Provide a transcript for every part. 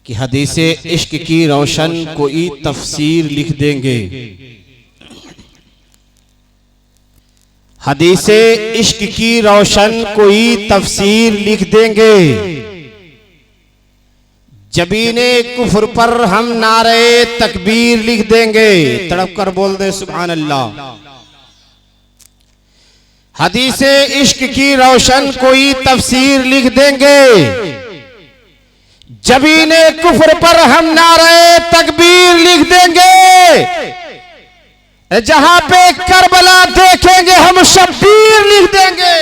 कि हदीसे इश्क की रोशन कोई तफसीर लिख देंगे। हदीसे इश्क की रोशन कोई तफसीर लिख देंगे। जबीने कुफर पर हम नारे तकबीर लिख देंगे। तड़प कर बोल दे सुभान अल्लाह। हदीसे इश्क की रोशन कोई तफसीर लिख देंगे। जबीने कुफर पर हम नारे तकबीर लिख देंगे। जहां पे करबला देखेंगे हम शब्बीर लिख देंगे।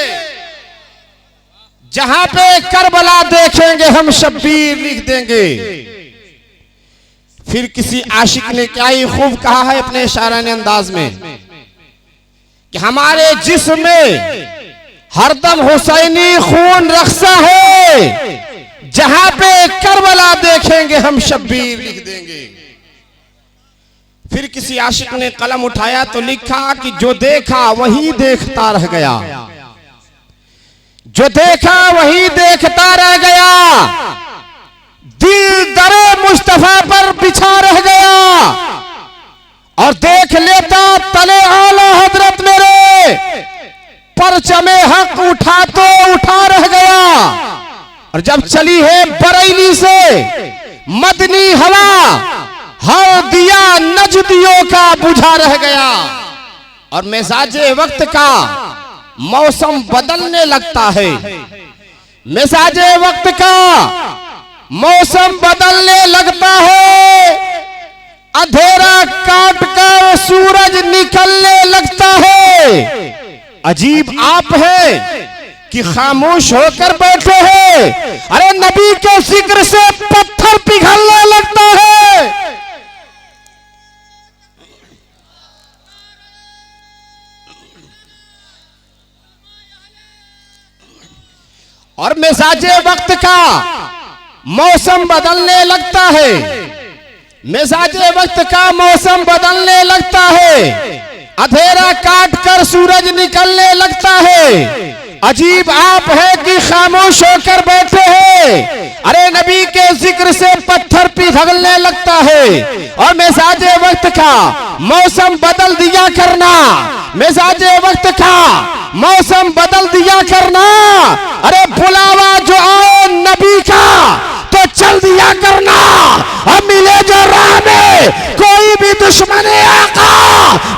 जहां पे करबला देखेंगे हम शब्बीर लिख देंगे। फिर किसी आशिक ने क्या ही खूब कहा है अपने शायराने अंदाज में कि हमारे जिस्म में हरदम हुसैनी खून रख्सा है। जहां पे करबला देखेंगे हम शब्बीर लिख देंगे। फिर किसी आशिक ने कलम उठाया तो लिखा कि जो देखा वही देखता रह गया। जो देखा वही देखता रह गया। दिल दरे मुस्तफा पर बिछा रह गया। और देख लेता तले आला हजरत मेरे, परचमे हक उठा तो उठा रह गया। और जब चली है बरेली से मदनी हवा, हर दिया नजदियों का बुझा रह गया। और मिजाजे वक्त का मौसम बदलने लगता है। मिजाजे वक्त का मौसम बदलने लगता है। अंधेरा काट कर सूरज निकलने लगता है। अजीब आप है कि खामोश होकर बैठे हैं। अरे नबी के जिक्र से पत्थर पिघलने लगता है। और मिजाजे वक्त का मौसम बदलने लगता है। मिजाजे वक्त का मौसम बदलने लगता है। अंधेरा काट कर सूरज निकलने लगता है। अजीब आप है कि खामोश होकर बैठे हैं। अरे नबी के जिक्र से पत्थर पिघलने लगता है। और मिजाजे वक्त का मौसम बदल दिया करना। मिजाजे वक्त का मौसम बदल दिया करना। अरे बुलावा जो आए नबी का तो चल दिया करना। और मिले जो राह में कोई भी दुश्मन आका,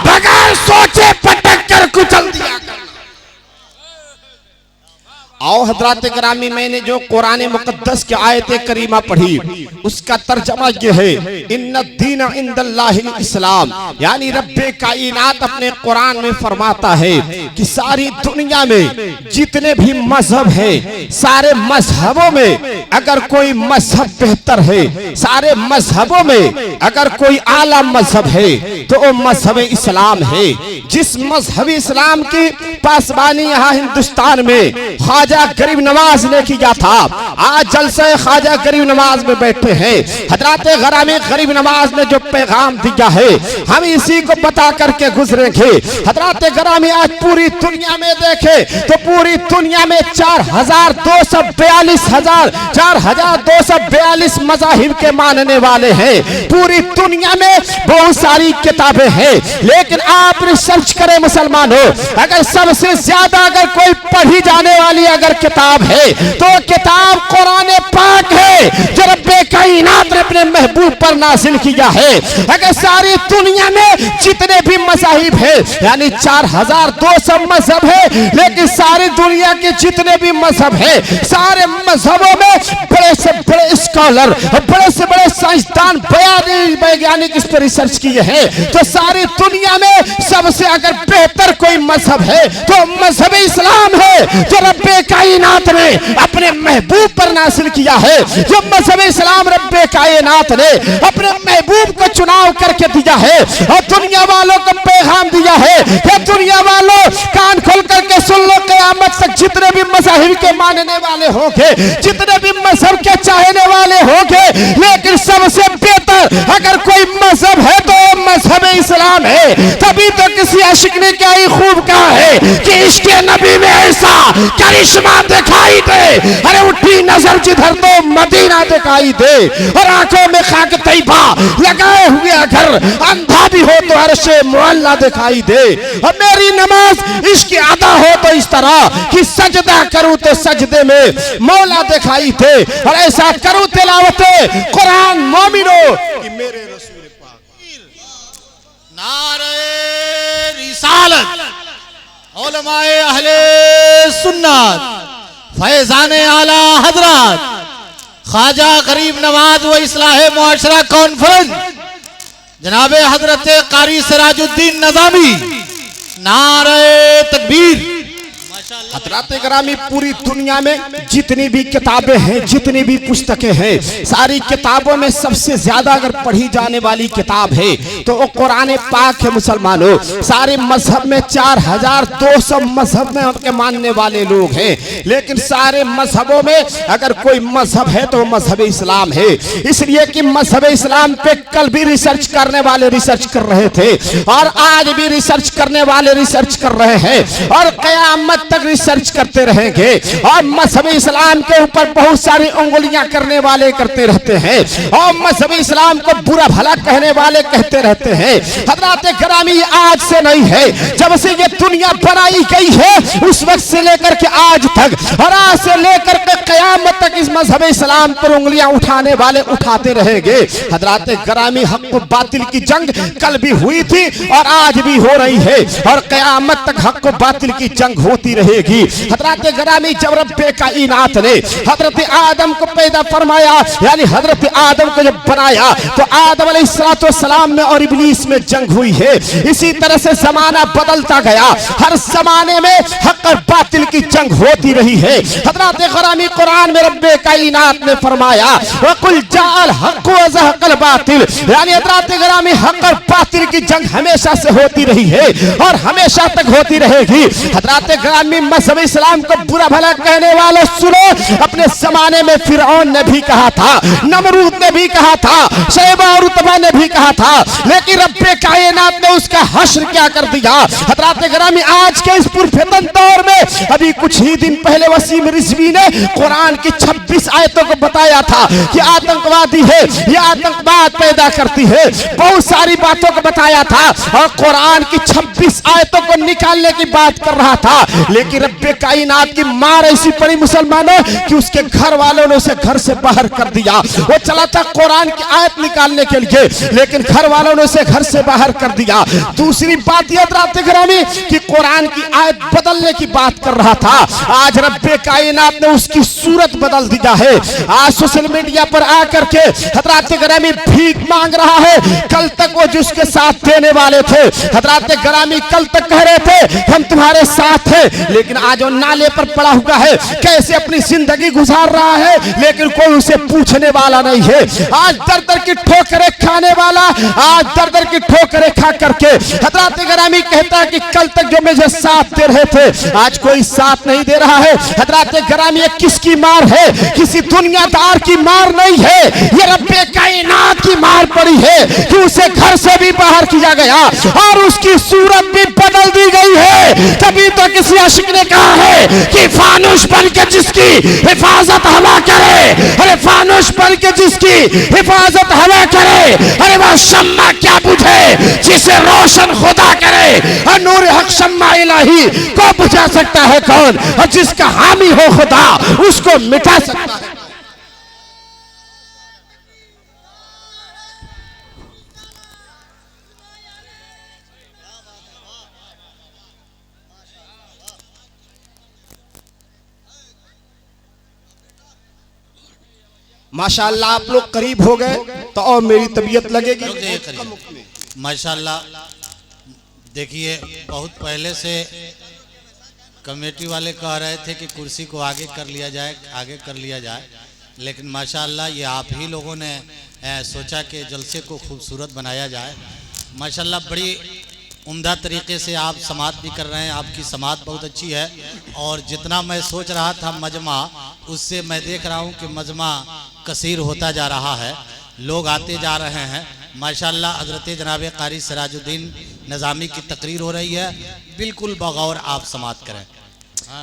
बगैर सोचे पटक कर कुचल दिया करना। आओ हजरात गिरामी, मैंने जो कुरान मुकद्दस की आयत करीमा पढ़ी उसका तर्जमा यह है, इन्ना दीन इंदल्लाहिल इस्लाम। यानी रब्बे कायनात अपने कुरान में फरमाता है कि सारी दुनिया में जितने भी मजहब है, सारे मजहबों में अगर कोई मजहब बेहतर है, सारे मजहबों में अगर कोई आला मजहब है तो वो मजहब इस्लाम है। जिस मजहब इस्लाम की पासबानी यहाँ हिंदुस्तान में ख्वाजा गरीब नवाज ने किया था, आज जलसे ख्वाजा गरीब नवाज में बैठे हैं। हजरत गिरामी गरीब नवाज ने जो पैगाम दिया है हम इसी को बता करके गुजरेंगे। हजरत गिरामी आज पूरी दुनिया में देखे तो पूरी दुनिया में 4,242 मज़ाहिब के मानने वाले हैं। पूरी दुनिया में बहुत सारी किताबें हैं, लेकिन आप रिसर्च करें मुसलमानों, अगर सबसे ज्यादा अगर कोई पढ़ी जाने वाली अगर किताब है तो किताब कुरान पाक है जो रब्बे कायनात ने अपने महबूब पर नाज़िल किया है। अगर सारी दुनिया में जितने भी मज़ाहिब है यानी 4,200 मजहब है, लेकिन सारी दुनिया के जितने भी मजहब है सारे मजहबों में बड़े से बड़े स्कॉलर, बड़े से बड़े साइंसदान, वैज्ञानिक इस पर रिसर्च किए हैं। तो सारी दुनिया में सबसे अगर बेहतर कोई मजहब है तो मजहब इस्लाम है जो रब्बे कायनात ने अपने महबूब पर नाज़िल किया है। जो मजहब इस्लाम रब्बे कायनात ने अपने महबूब को चुनाव करके दिया है और दुनिया वालों को पैगाम दिया है कि दुनिया वालों कान खोल करके सुन लो, क़यामत तक जितने भी मज़ाहिब के मानने वाले होंगे, जितने भी मजहब के चाहने वाले होंगे, लेकिन सबसे बेहतर अगर कोई मजहब है तो मजहब इस्लाम इस्लाम है। तभी तो किसी आशिक ने क्या ही खूब कहा है कि इसके नबी में ऐसा करिश्मा दिखाई दे, अरे उठी नजर जिधर तो मदीना दिखाई दे, और आंखों में खाक तैयबा लगाए हुए अगर अंधा भी हो तो अर्शे मुअल्ला दिखाई दे, और मेरी नमाज इसकी अदा हो तो इस तरह कि सजदा करूं तो सजदे में मौला दिखाई दे, और ऐसा करूं तिलावते कुरान मोमिनो कि मेरे रसूल पाक। नारे रिसालत, उलमाए अहले सुन्नत, फैजाने आला हजरत, ख्वाजा गरीब नवाज व इस्लाह मुआशरा कॉन्फ्रेंस जनाबे हजरत कारी सिराजुद्दीन नज़ामी, नारे तकबीर। हजरात ग्रामी, पूरी दुनिया में जितनी भी किताबें हैं, जितनी भी पुस्तकें हैं, सारी किताबों में सबसे ज्यादा अगर पढ़ी जाने वाली किताब है तो वो कुरान पाक है। मुसलमानों, सारे मजहब में 4200 मजहब में उनके मानने वाले लोग हैं, लेकिन सारे मजहबों में अगर कोई मजहब है तो मजहब इस्लाम है। इसलिए कि मजहब इस्लाम पे कल भी रिसर्च करने वाले रिसर्च कर रहे थे, और आज भी रिसर्च करने वाले रिसर्च कर रहे हैं, और कयामत तक रिसर्च करते रहेंगे। और मजहब इस्लाम के ऊपर बहुत सारी उंगलियां करने वाले करते रहते हैं, और मजहब इस्लाम को बुरा भला कहने वाले कहते रहते हैं। हजरात ग्रामी, आज से नहीं है, जब से ये दुनिया बनाई गई है उस वक्त से लेकर के आज तक, और आज से लेकर के कयामत तक इस मजहब इस्लाम पर उंगलियां उठाने वाले उठाते रहेंगे। हजरात ग्रामी, हक व बातिल की जंग कल भी हुई थी और आज भी हो रही है, और कयामत तक हक व बातिल की जंग होती रहेगी। हजरत ग्रामी, जब रब्बे कायनात ने हजरत आदम को पैदा फरमाया, यानी हजरत आदम को जब बनाया, तो आदम अलैहिस्सलाम में और इब्लीस में जंग हुई है। इसी तरह से जमाना बदलता गया, हर जमाने में हक और बातिल की जंग होती रही है। हजरत ग्रामी, कुरान में रब्बे कायनात ने फरमाया वकुल जाल हक व ज़हक़ल बातिल, यानी हजरत ग्रामी, हक और बातिल की जंग हमेशा से होती रही है और हमेशा तक होती रहेगी। हजरत ग्रामी, मजहब इस्लाम को बुरा भला कहने वाले सुनो, अपने जमाने में फिरौन ने भी कहा था, नमरूद ने भी कहा था, शैबा और उतबा ने भी कहा था, लेकिन रब्बे कायनात ने उसका हश्र क्या कर दिया। हजरत ग्रामी, आज के इस पुरफितन दौर में अभी कुछ ही दिन पहले वसीम रिजवी ने कुरान की 26 आयतों को बताया था कि आतंकवादी है, ये आतंकवाद पैदा करती है, बहुत सारी बातों को बताया था, और कुरान की 26 आयतों को निकालने की बात कर रहा था। लेकिन रब्बे कायनात की मार ऐसी पड़ी मुसलमानों कि उसके घर वालों ने उसे घर से बाहर कर दिया। वो चला था कुरान की आयत निकालने के लिए, लेकिन घर वालों ने उसे घर से बाहर कर दिया। दूसरी बात यह ग्रामी कि कुरान की आयत बदलने की बात कर रहा था, आज रब्बे कायनात ने उसकी सूरत बदल दिया है। आज सोशल मीडिया पर आकर के हजरत ग्रामी भीख मांग रहा है। कल तक वो जिसके साथ देने वाले थे, हजरत ग्रामी कल तक कह रहे थे हम तुम्हारे साथ हैं, लेकिन आज वो नाले पर पड़ा हुआ है, कैसे अपनी जिंदगी गुजार रहा है, लेकिन कोई उसे पूछने वाला नहीं है। आज दर दर की ठोकरें खाने वाला, आज दर दर की ठोकरें खा करके हजरत ग्रामी कहता है कि कल तक जो मुझे साथ दे रहे थे आज कोई साथ नहीं दे रहा है। हजरत ग्रामी, ये किसकी मार है? किसी दुनियादार की मार नहीं है, ये रब्बे कायनात की मार पड़ी है कि उसे घर से भी बाहर किया गया और उसकी सूरत भी बदल दी गई है। तभी तो किसी आशिक ने कहा है कि फानुश बन के जिसकी हिफाजत हवा करे, अरे फानुश बन के जिसकी हिफाजत हवा करे, अरे वह शम्मा क्या बुझे जिसे रोशन खुदा करे। और नूर हक शम्मा इलाही को बुझा सकता है कौन? और जिसका हामी हो खुदा उसको मिटा सकता है। माशाअल्लाह, आप लोग करीब हो गए तो और मेरी तबीयत लगेगी। माशाअल्लाह, देखिए बहुत पहले से कमेटी वाले कह रहे थे कि कुर्सी को आगे कर लिया जाए, लेकिन माशाअल्लाह ये आप ही लोगों ने सोचा कि जलसे को खूबसूरत बनाया जाए। माशाअल्लाह, बड़ी उम्दा तरीके से आप समात भी कर रहे हैं, आपकी समात बहुत अच्छी है। और जितना मैं सोच रहा था मजमा, उससे मैं देख रहा हूँ कि मजमा कसीर होता जा रहा है, लोग आते जा रहे हैं। माशाअल्लाह, हज़रत जनाब कारी सिराजुद्दीन निज़ामी की तकरीर हो रही है, बिल्कुल बगौर आप समाअत करें।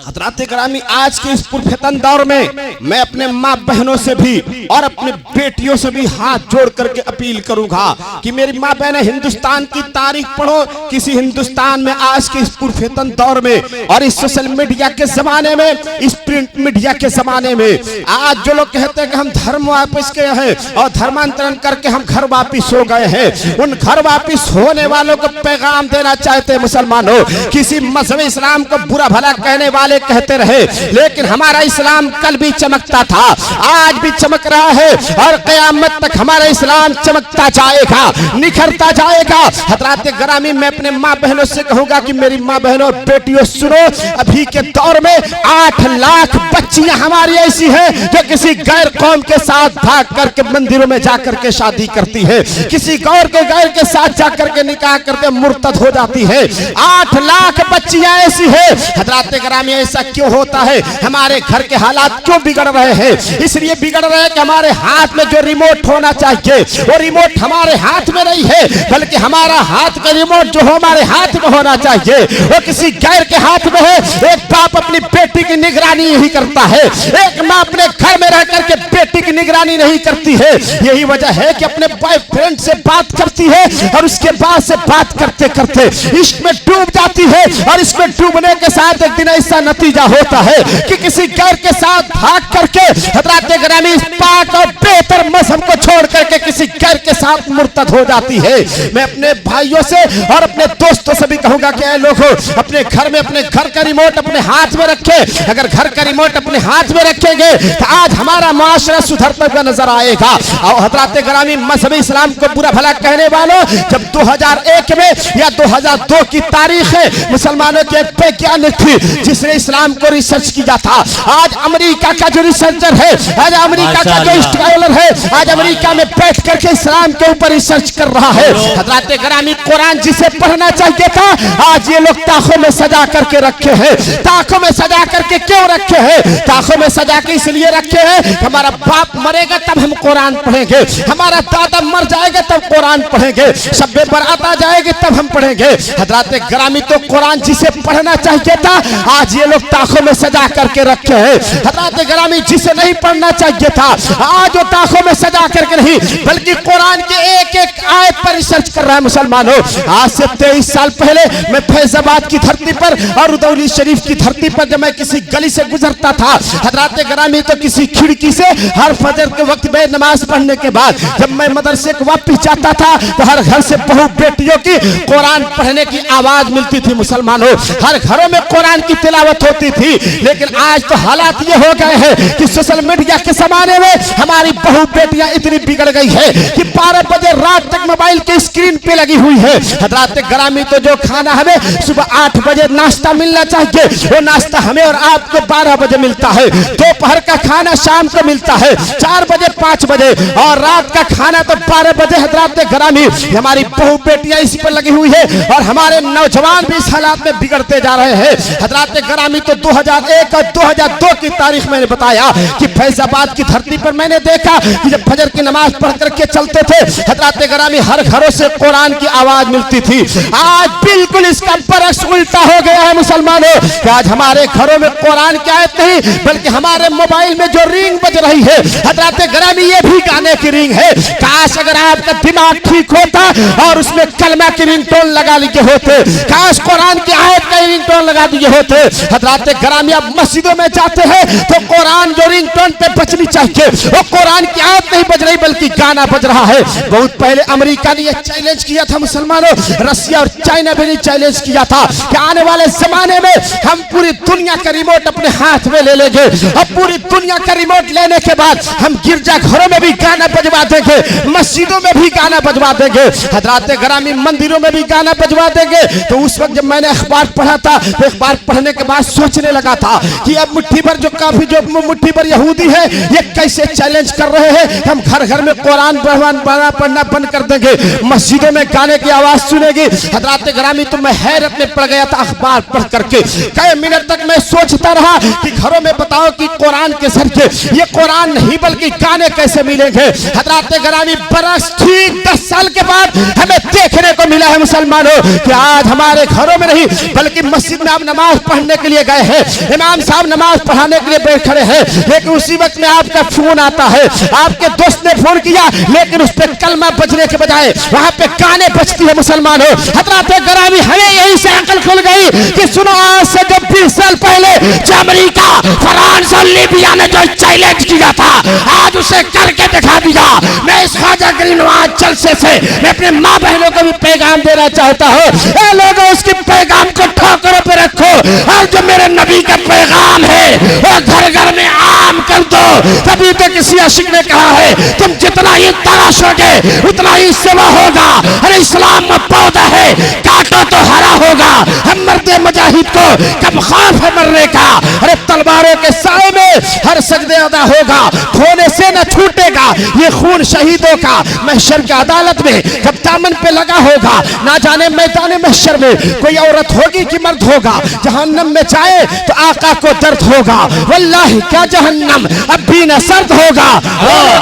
हज़रात ग्रामी, आज के इस पुरफितन दौर में मैं अपने माँ बहनों से भी और अपने बेटियों से भी हाथ जोड़ करके अपील करूंगा कि मेरी माँ बहनें, हिंदुस्तान की तारीख पढ़ो। किसी हिंदुस्तान में आज के इस पुरफितन दौर में और इस सोशल मीडिया के जमाने में, इस प्रिंट मीडिया के जमाने में, आज जो लोग कहते हैं कि हम धर्म वापस गए हैं और धर्मांतरण करके हम घर वापिस हो गए हैं, उन घर वापिस होने वालों को पैगाम देना चाहते हैं मुसलमानों। किसी मजहब इस्लाम को बुरा भला कहने वाले कहते रहे, लेकिन हमारा इस्लाम कल भी चमकता था, आज भी चमक रहा है और कयामत तक हमारा इस्लाम चमकता जाएगा, निखरता जाएगा। हज़रात ग्रामी, मैं अपने माँ बहनों से कहूंगा कि मेरी माँ बहनों, बेटियों, सुनो, अभी के दौर में 8 लाख बच्चियां हमारी ऐसी हैं जो किसी गैर कौम के साथ भाग करके मंदिरों में जाकर के शादी करती है, किसी गैर के साथ जाकर के निकाह करके मुर्तद हो जाती है। 8 लाख बच्चियां ऐसी है। हज़रात ग्रामी, ऐसा क्यों होता है? हमारे घर के हालात क्यों बिगड़ रहे हैं? इसलिए बिगड़ रहे हैं कि हमारे हाथ में जो रिमोट होना चाहिए वो रिमोट हमारे हाथ में नहीं है, बल्कि हमारा हाथ का रिमोट जो हमारे हाथ में होना चाहिए वो किसी गैर के हाथ में है। एक बाप अपनी बेटी की निगरानी नहीं करता है, एक माँ अपने घर में रह करके बेटी की निगरानी नहीं करती है। यही वजह है कि अपने बॉयफ्रेंड से बात करती है और उसके बाद से बात करते करते इश्क में डूब जाती है, और इसमें डूबने के साथ एक दिन ऐसा नतीजा होता है कि किसी गैर के साथ भाग करके हज़रात ग्रामी पाक और बेहतर मजहब को छोड़ करके किसी गैर के साथ मुर्तद हो जाती है। मैं अपने भाइयों से और अपने दोस्तों से भी कहूंगा कि ऐ लोगों, अपने घर में अपने घर का रिमोट अपने हाथ में रखे। अगर घर का रिमोट अपने हाथ में रखेंगे तो आज हमारा माशरा सुधरता हुआ नजर आएगा। और हज़रात ग्रामी, मजहब इस्लाम को बुरा भला कहने वालों, जब 2001 में या 2002 की तारीख है, मुसलमानों के एक वैज्ञानिक थी जिसने इस्लाम को रिसर्च किया था। आज अमेरिका का जो रिसर्चर है, आज अमेरिका का जो स्कॉलर है, आज अमेरिका में बैठ करके इस्लाम के ऊपर रिसर्च कर रहा है। हज़रात ग्रामी, कुरान जिसे पढ़ना चाहिए था, आज ये लोग ताकों में सजा करके रखे हैं। ताकों में सजा करके क्यों रखे हैं? ताकों में सजा के इसलिए रखे हैं, हमारा बाप मरेगा तब हम कुरान पढ़ेंगे, हमारा दादा मर जाएगा तब कुरान पढ़ेंगे, शब्बे बरात आ जाएगी तब हम पढ़ेंगे। हज़रात ग्रामी, तो कुरान जिसे पढ़ना चाहिए था, आज ये लोग ताकों में सजा करके रखे हैं। हज़रात ग्रामी, जिसे नहीं पढ़ना चाहिए था, आज वो ताकों में सजा करके नहीं, बल्कि कुरान के एक एक आयत पर रिसर्च कर रहा है। मुसलमानों, आज से 23 साल पहले मैं फैजाबाद की धरती पर और उदौली शरीफ की धरती पर जब मैं किसी गली से गुजरता था, हज़रात ग्रामी, तो किसी खिड़की से हर फजर के वक्त में नमाज पढ़ने के बाद जब मैं मदरसे को वापिस जाता था तो हर घर से बहू बेटियों की कुरान पढ़ने की आवाज मिलती थी। मुसलमानों, हर घरों में कुरान की तिलावत होती थी। लेकिन आज तो हालात ये हो गए हैं कि सोशल मीडिया के जमाने में हमारी बहू बेटियां इतनी बिगड़ गई है कि 12 बजे रात तक मोबाइल के स्क्रीन पे लगी हुई है। हज़रात ग्रामी, तो जो खाना हमें सुबह 8 बजे नाश्ता मिलना चाहिए, वो नाश्ता हमें और आपको 12 बजे मिलता है। दोपहर का खाना शाम को मिलता है 4 बजे 5 बजे, और रात का खाना तो 12 बजे। हज़रात ग्रामी, हमारी बहू बेटियां इस पर लगी हुई है और हमारे नौजवान भी इस हालात में बिगड़ते जा रहे हैं। हज़रात ग्रामी, तो 2001 और 2002 की तारीख मैंने बताया कि फैजाबाद की धरती पर मैंने देखा कि जब फजर की नमाज पढ़ करके चलते थे, हज़रात ग्रामी, हर घरों से कुरान की आवाज मिलती थी। आज बिल्कुल इसका बरक्स उल्टा हो गया है मुसलमानों, कि आज हमारे घरों में कुरान की आयत नहीं, बल्कि हमारे मोबाइल में जो रिंग बज रही है, हज़रात ग्रामी, ये भी गाने की रिंग है। काश अगर आपका दिमाग ठीक होता और उसमें कलमा की रिंगटोन लगा लिए होते, काश कुरान की आयत का रिंगटोन लगा दिए होते। हज़रात ग्रामी, अब मस्जिदों में जाते हैं तो कुरान जो रिंगटोन पे बजनी चाहिए वो कुरान की आयत नहीं बज रही, बल्कि गाना बज रहा है। बहुत पहले अमेरिका ने यह चैलेंज किया था मुसलमानों, रसिया और चाइना भी चैलेंज किया था कि आने वाले जमाने में हम पूरी दुनिया का रिमोट अपने हाथ में ले लेंगे, और पूरी दुनिया का रिमोट लेने के बाद हम गिरजा घरों में भी गाना बजवा देंगे, मस्जिदों में भी गाना बजवा देंगे, हज़रात ग्रामी, मंदिरों में भी गाना बजवा देंगे। तो उस वक्त जब मैंने अखबार पढ़ा था, तो अखबार पढ़ने के बाद सोचने लगा था कि अब मुट्ठी भर जो काफी जो मुट्ठी भर यहूदी है, ये कैसे चैलेंज कर रहे हैं, हम घर घर में कुरान पढ़ना बंद कर देंगे, मस्जिदों में गाने की आवाज सुनेगी। हज़रात ग्रामी, तो मैं हैरत में पड़ गया था अखबार पढ़ करके। कई मिनट तक मैं सोचता रहा कि घरों में बताओ कि कुरान के जरिए ये कुरान नहीं बल्कि गाने कैसे मिलेंगे। हजरात ग्रामी बरस ठीक 10 साल के बाद हमें देखने को मिला है मुसलमानों कि आज हमारे घरों में नहीं बल्कि मस्जिद में आप नमाज पढ़ने के लिए गए हैं, इमाम साहब नमाज पढ़ाने के लिए बैठ खड़े हैं, लेकिन उसी वक्त में आपका फोन आता है, आपके दोस्त ने फोन किया लेकिन उस पर कलमा बजने के बजाय वहां पे गाने बजती है मुसलमानों। हजरात ग्रामी हमें यही से अकल खुल गई कि सुनो आज से जब 20 साल पहले जो अमेरिका, फ्रांस और लीबिया ने जो चैलेंज किया था आज उसे करके दिखा दिया। मैं इस ख्वाजा गरीब नवाज जलसे से मैं अपने माँ बहनों को भी पैगाम देना चाहता हूँ, ए लोगों उसके पैगाम को ठोकरों पे रखो और जो मेरे नबी का पैगाम है वो घर घर में आम कर दो। तभी तो किसी आशिक ने कहा है तुम जितना ही तराशोगे उतना ही सेवा होगा। अरे इस्लाम में पौधा है काटो तो हरा होगा। हम मर्दे मुजाहिद को कब खौफ है मरने का। अरे तलवारों के साए में हर सजदे अदा होगा, खोने से न छूटेगा ये खून शहीदों का। महशर की अदालत में जब दामन पे लगा होगा ना जाने मैदान महशर में कोई औरत होगी कि मर्द होगा, जहन्नम में जाए तो आका को दर्द होगा। वल्लाही क्या जहन्नम अब भी न सर्द होगा।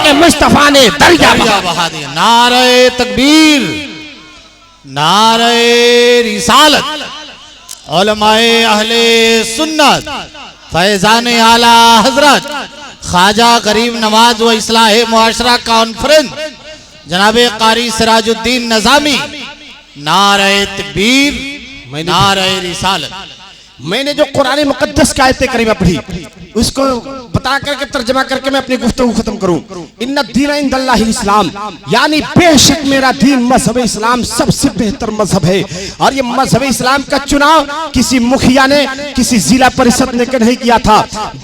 के मुस्तफा ने दरिया बहा दिया। नारे तकबीर, नारे रिसालत, उलमाए अहले सुन्नत, फैजान आला हजरत ख्वाजा गरीब नवाज व इस्लाह मुआशरा कॉन्फ्रेंस जनाबे कारी सिराजुद्दीन नजामी, नारे तकबीर, नारे रिसालत। मैंने जो कुरान मुकद्दस की आयत करीमा पढ़ी उसको बता करके तर्जमा करके मैं अपनी गुफ्तगू खत्म करूं। इन्ना दीन इंदल्लाहिल इस्लाम, यानी बेशक मेरा दीन मजहब इस्लाम सबसे बेहतर मजहब है। और ये मजहब इस्लाम का चुनाव किसी मुखिया ने, किसी जिला परिषद ने नहीं किया था,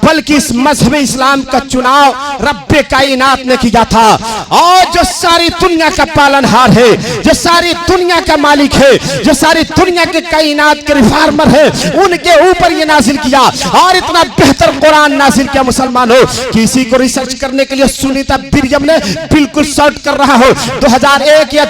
बल्कि इस मजहब इस्लाम का चुनाव रब्बे कायनात ने किया था। और जो सारी दुनिया का पालनहार है, जो सारी दुनिया का मालिक है, जो सारी दुनिया के कायनात के रिफॉर्मर है, उनके ऊपर ये नाजिल किया और इतना बेहतर कुरान नाजिल किया। मुसलमानों किसी को रिसर्च करने के लिए सुनीता विलियम ने बिल्कुल सर्च कर रहा हो 2001 या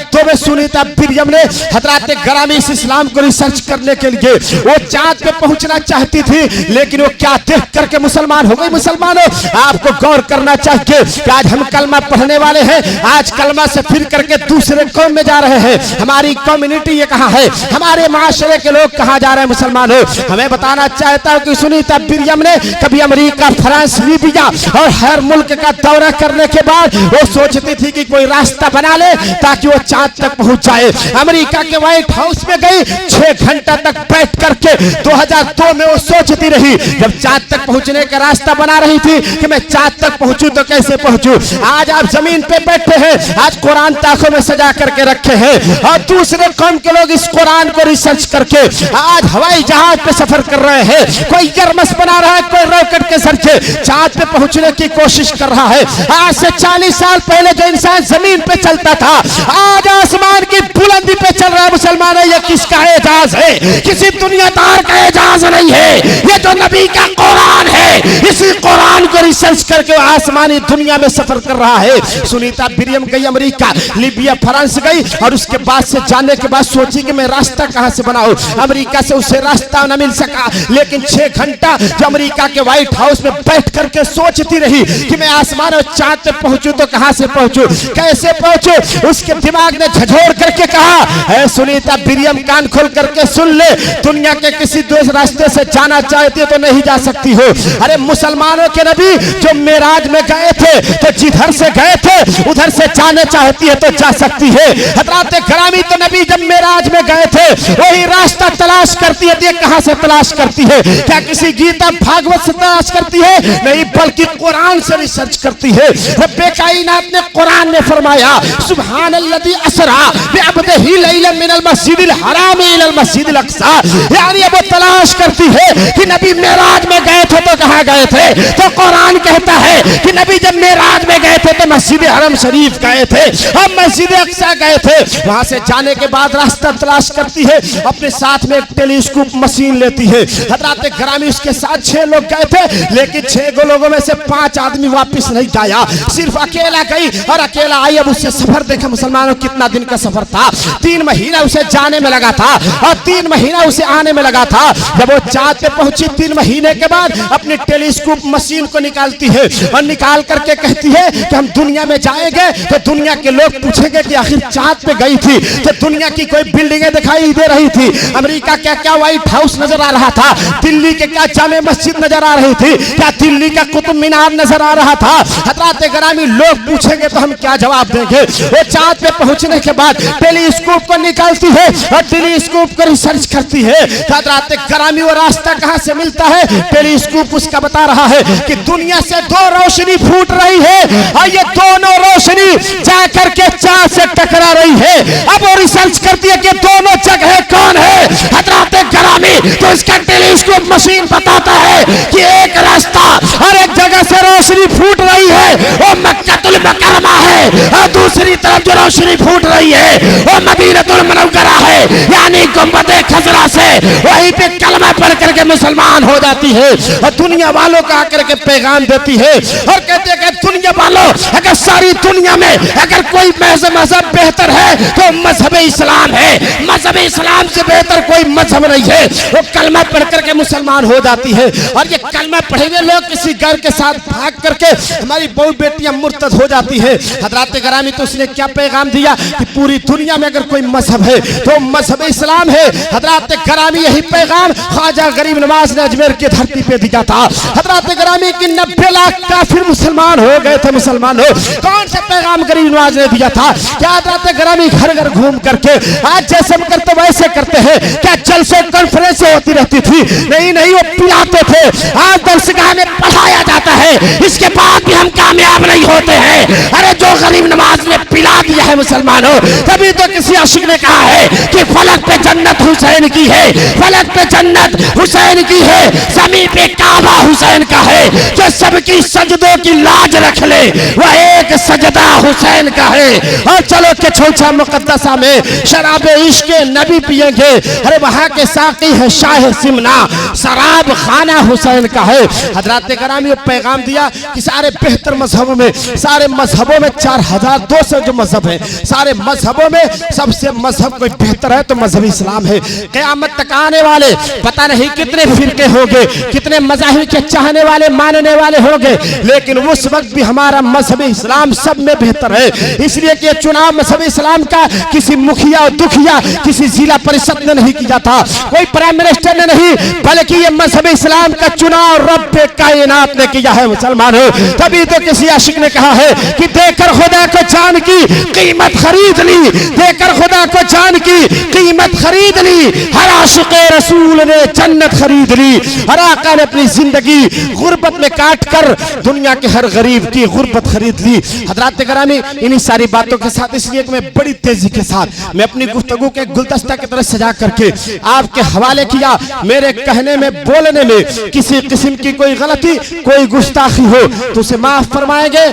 2 में सुनीता विलियम ने हजरात ग्रामी इस्लाम को रिसर्च करने के लिए वो चांद पे पहुंचना चाहती थी, लेकिन वो क्या देख करके मुसलमान हो गई। मुसलमानों आपको गौर करना चाहिए कि आज हम कलमा पढ़ने वाले हैं, आज कलमा से फिर करके दूसरे कौम में जा रहे हैं। हमारी कम्युनिटी ये कहाँ है, हमारे माशरे के लोग कहाँ जा रहे हैं। मुसलमानों हमें बताना चाहता हूँ कि सुनीता विलियम ने कभी अमेरिका, फ्रांस, लीबिया और हर मुल्क का दौरा करने के बाद वो सोचती थी कि कोई रास्ता बना ले ताकि वो चांद तक पहुंच जाए। अमेरिका के व्हाइट हाउस में गई, 6 घंटा तक बैठ करके 2002 में वो सोचती रही, जब चांद तक पहुंचने का रास्ता बना रही थी कि मैं चांद तक पहुंचूं तो कैसे पहुंचूं। आज आप जमीन पे बैठे हैं, आज कुरान ताकों में सजा करके रखे हैं और दूसरे कौम के लोग इस कुरान को रिसर्च करके आज हवाई जहाज पे सफर कर रहे हैं। कोई यरमस बना रहा है, कोई रॉकेट के जरिए चांद पे पहुंचने की कोशिश कर रहा है। आज से 40 साल पहले जो इंसान जमीन पे चलता था आज आसमान की बुलंदी पे चल रहा है। मुसलमान ये किसका एजाज है? किसी दुनियादार का एजाज नहीं है, ये जो नबी का कुरान है, इसी कुरान को रिसर्च करके आसमानी दुनिया में सफर कर रहा है। सुनीता विलियम गई अमेरिका, लीबिया, फ्रांस गई और उसके बाद से जाने के बाद सोची कि मैं रास्ता कहां से बनाऊं। अमेरिका से उसे रास्ता न मिल सका, लेकिन 6 घंटा जो अमेरिका के व्हाइट हाउस में बैठ करके सोचती रही कि मैं आसमान और चांद पे पहुंचूं तो कहां से पहुंचूं, कैसे पहुंचूं। उसके दिमाग ने झकझोर करके कहा, है सुनीता विलियम कान खोल करके सुन ले, दुनिया के किसी दूसरे रास्ते से जाना चाहती है तो नहीं जा सकती हो। अरे मुसलमानों के नबी जो मेराज में गए थे तो जिधर से गए थे उधर से जाने चाहती है तो जा सकती है। हजरात ग्रामी तो नबी जब मेराज में गए थे वही रास्ता तलाश करती है। देख कहां से तलाश करती है, क्या किसी गीता भागवत से तलाश करती है? नहीं, बल्कि कुरान से रिसर्च करती है। रब्बे कायनात ने कुरान में फरमाया सुब्हानल्लज़ी असरा बिअब्दिही लैलन मिनल मस्जिदिल हराम इलल मस्जिदिल अक्सा, यानी वो तलाश करती है कि नबी मेराज में गए थे तो कहां गए थे। तो कुरान कहता है कि नबी जब मेराज में गए थे तो मस्जिद हरम शरीफ गए थे और मस्जिद अक्सा गए थे। वहां से जाने के बाद रास्ता तलाश करती है, अपने साथ में एक टेलीस्कोप मशीन लेती है। हजरात ग्रामी उसके साथ 6 लोग गए थे, लेकिन 6 लोगों में से 5 आदमी वापस नहीं आया, सिर्फ अकेला गई और अकेला आई। अब उससे सफर देखा मुसलमानों कितना दिन का सफर था, 3 महीना उसे जाने में लगा था और 3 महीना उसे आने में लगा था। जब वो चांद पे पहुंची 3 महीने के बाद अपनी टेलीस्कोप मशीन को निकालती है और निकाल करके कहती है कि हम दुनिया में जाएंगे तो दुनिया के लोग पूछेंगे कि आखिर चांद पे गई थी तो दुनिया की कोई बिल्डिंगें दिखाई दे रही थी, अमेरिका क्या क्या व्हाइट हाउस नजर आ रहा था, दिल्ली के क्या जामे मस्जिद नजर आ रही थी, क्या दिल्ली का कुतुब मीनार नजर आ रहा था। हजरात गिरामी लोग पूछेंगे तो हम क्या जवाब देंगे। वो चांद पे पहुंचने के बाद टेलीस्कोप को निकालती है और टेलीस्कोप को रिसर्च करती है। हजरात गिरामी वो रास्ता कहां से मिलता है, टेलीस्कोप उसका बता रहा है कि दुनिया से 2 रोशनी फूट रही है और ये दोनों रोशनी जाकर के चांद से टकरा रही है। अब वो रिसर्च करती है कि दोनों जगह कौन है। हजरात गिरामी तो इसका टेलीस्कोप मशीन बताता है कि एक रास्ता और एक जगह से रोशनी फूट रही है वो मक्कातुल मुकर्रमा है और दूसरी तरफ जो रोशनी फूट रही है वो मदीनतुल मुनव्वरा है, यानी गुंबद खजरा से वहीं पे कलमा पढ़ करके मुसलमान हो जाती है और दुनिया वालों को आकर के पैगाम देती है और कहते हैं कि दुनिया वालों अगर सारी दुनिया में अगर कोई मजहब बेहतर है तो मजहब इस्लाम है, मजहब इस्लाम से बेहतर कोई मजहब नहीं है। वो कलमा पढ़ करके मुसलमान हो जाती है और ये कलमा पढ़े हुए लोग किसी घर के साथ भाग करके हमारी बहु बेटियां मुर्तद हो जाती है। हजरात गिरामी तो उसने क्या पैगाम दिया कि पूरी दुनिया में अगर कोई मजहब है तो मजहब इस्लाम है। हजरात गिरामी यही पैगाम ख्वाजा गरीब नवाज ने अजमेर की धरती पे दिया था। हजरात गिरामी की 90 लाख काफिर मुसलमान हो गए थे। मुसलमान हो कौन सा पैगाम गरीब नवाज ने दिया था? क्या हजरात गिरामी घर घर घूम करके आज जैसे हम करते वैसे करते हैं? क्या जलसे कॉन्फ्रेंस होती रहती थी? नहीं नहीं, वो पिलाते थे। आज दरसगाह में पढ़ाया जाता है, इसके बाद भी हम कामयाब नहीं होते हैं। अरे जो गरीब नवाज ने पिला दिया है मुसलमानों, तभी तो किसी आशिक ने कहा है कि फलक पे जन्नत हुसैन की है, फलक पे जन्नत हुसैन की है, ज़मीन पे काबा हुसैन का है। जो सबकी सजदों की लाज रख ले वह एक सजदा हुसैन का है। और चलो के छोटा मुकद्दसा में शराब इश्क नबी पिएंगे, अरे वहां के साकी है शाह सिमना, शराब खाना हुसैन का है। हजरात गिरामी पैगाम दिया कि सारे बेहतर मजहबों में, सारे मजहबों में 4200 जो मजहब है, सारे मजहबों में सबसे मजहब कोई बेहतर है तो मजहब इस्लाम है। क़यामत तक आने वाले पता नहीं कितने फिरके होंगे, कितने मज़ाहिब के चाहने वाले मानने वाले होंगे, लेकिन उस वक्त भी हमारा मजहब इस्लाम सब में बेहतर है। इसलिए कि चुनाव मजहब इस्लाम का किसी मुखिया और दुखिया किसी जिला परिषद ने नहीं किया था, कोई प्राइम मिनिस्टर ने नहीं, बल्कि ये मजहब इस्लाम का चुनाव रब कायनात ने किया है। मुसलमानों तभी तो किसी आशिक ने कहा है कि देकर खुदा को जान की कीमत खरीद ली, देकर खुदा को जान की कीमत खरीद ली। हर आशिक रसूल ने जन्नत खरीद ली। हर आका ने अपनी जिंदगी गुर्बत में काट कर दुनिया के हर गरीब की गुर्बत खरीद ली। हजरात गिरामी इन्हीं सारी बातों के साथ इसलिए कि मैं बड़ी तेजी के साथ मैं अपनी गुफ्तगू के गुलदस्ता की तरह सजा करके आपके हवाले किया। मेरे कहने में बोलने में किसी किस्म की कोई गलती कोई गुस्ताखी हो तो उसे माफ फरमाएंगे।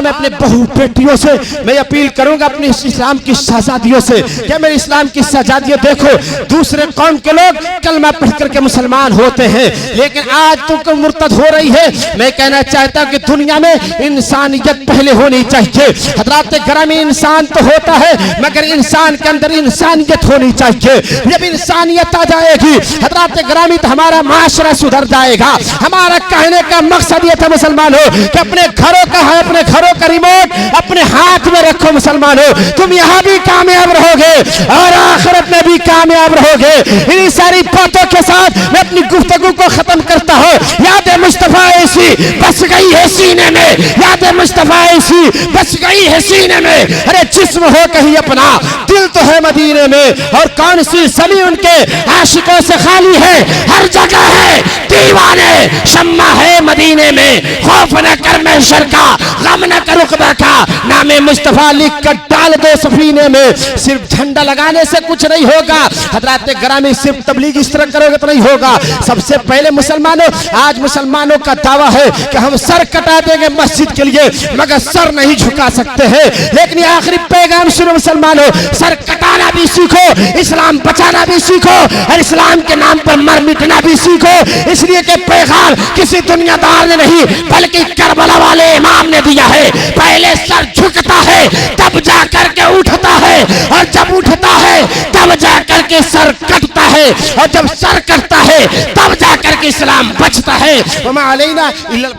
मैं अपने बहू बेटियों से मैं अपील करूंगा, अपनी इस्लाम की शहजादियों से, क्या मेरे इस्लाम की शहजादियों देखो दूसरे कौम के लोग कलमा पढ़ करके मुसलमान होते हैं, लेकिन आज तुमको मुर्तद हो रही है। मैं कहना चाहता हूं कि दुनिया में इंसानियत पहले होनी चाहिए। हजरात गिरामी इंसान तो होता है मगर इंसान के अंदर इंसानियत होनी चाहिए। जब इंसानियत आ जाएगी हजरात गिरामी तो हमारा माशरा सुधर जाएगा। हमारा कहने का मकसद ये था मुसलमानों कि अपने घरों का है, अपने घरों का रिमोट अपने हाथ में रखो। मुसलमानों तुम यहाँ भी कामयाब रहोगे और आखिरत में भी कामयाब रहोगे। इन्हीं सारी बातों के साथ मैं अपनी गुफ्तगू को खत्म करता हूँ। याद मुस्तफा ऐसी बस गई है सीने में, याद मुस्तफा ऐसी बस गई है सीने में। अरे जिस्म हो कहीं अपना दिल तो है मदीने में, और कौन सी सभी उनके आशिकों से खाली है। हर जगह है दीवाने, शम्मा है मदीने में। खौफ न कर महशर का, गम न कर उक़बा का, नामे मुस्तफा लिख कर डाल दो सफीने में। सिर्फ झंडा लगाने से कुछ नहीं होगा। हजरात गिरामी सिर्फ तबलीग इस तरह करोगे तो नहीं होगा। सबसे पहले मुसलमानों, आज मुसलमानों का दावा है कि हम सर कटा देंगे मस्जिद के लिए मगर सर नहीं झुका सकते हैं, लेकिन ये आखिरी पैगाम सुनो मुसलमानों, सर कटाना भी सीखो, इस्लाम बचाना भी सीखो और इस्लाम के नाम पर मर मिटना भी सीखो। इसलिए कि पैगाम किसी दुनियादार ने नहीं बल्कि करबला वाले इमाम ने दिया है। पहले सर झुकता है तब जा करके उठता है, और जब उठता है तब जा करके सर कटता है, और जब सर कटता है तब जा करके इस्लाम बचता है। वमा अलैना इल्लल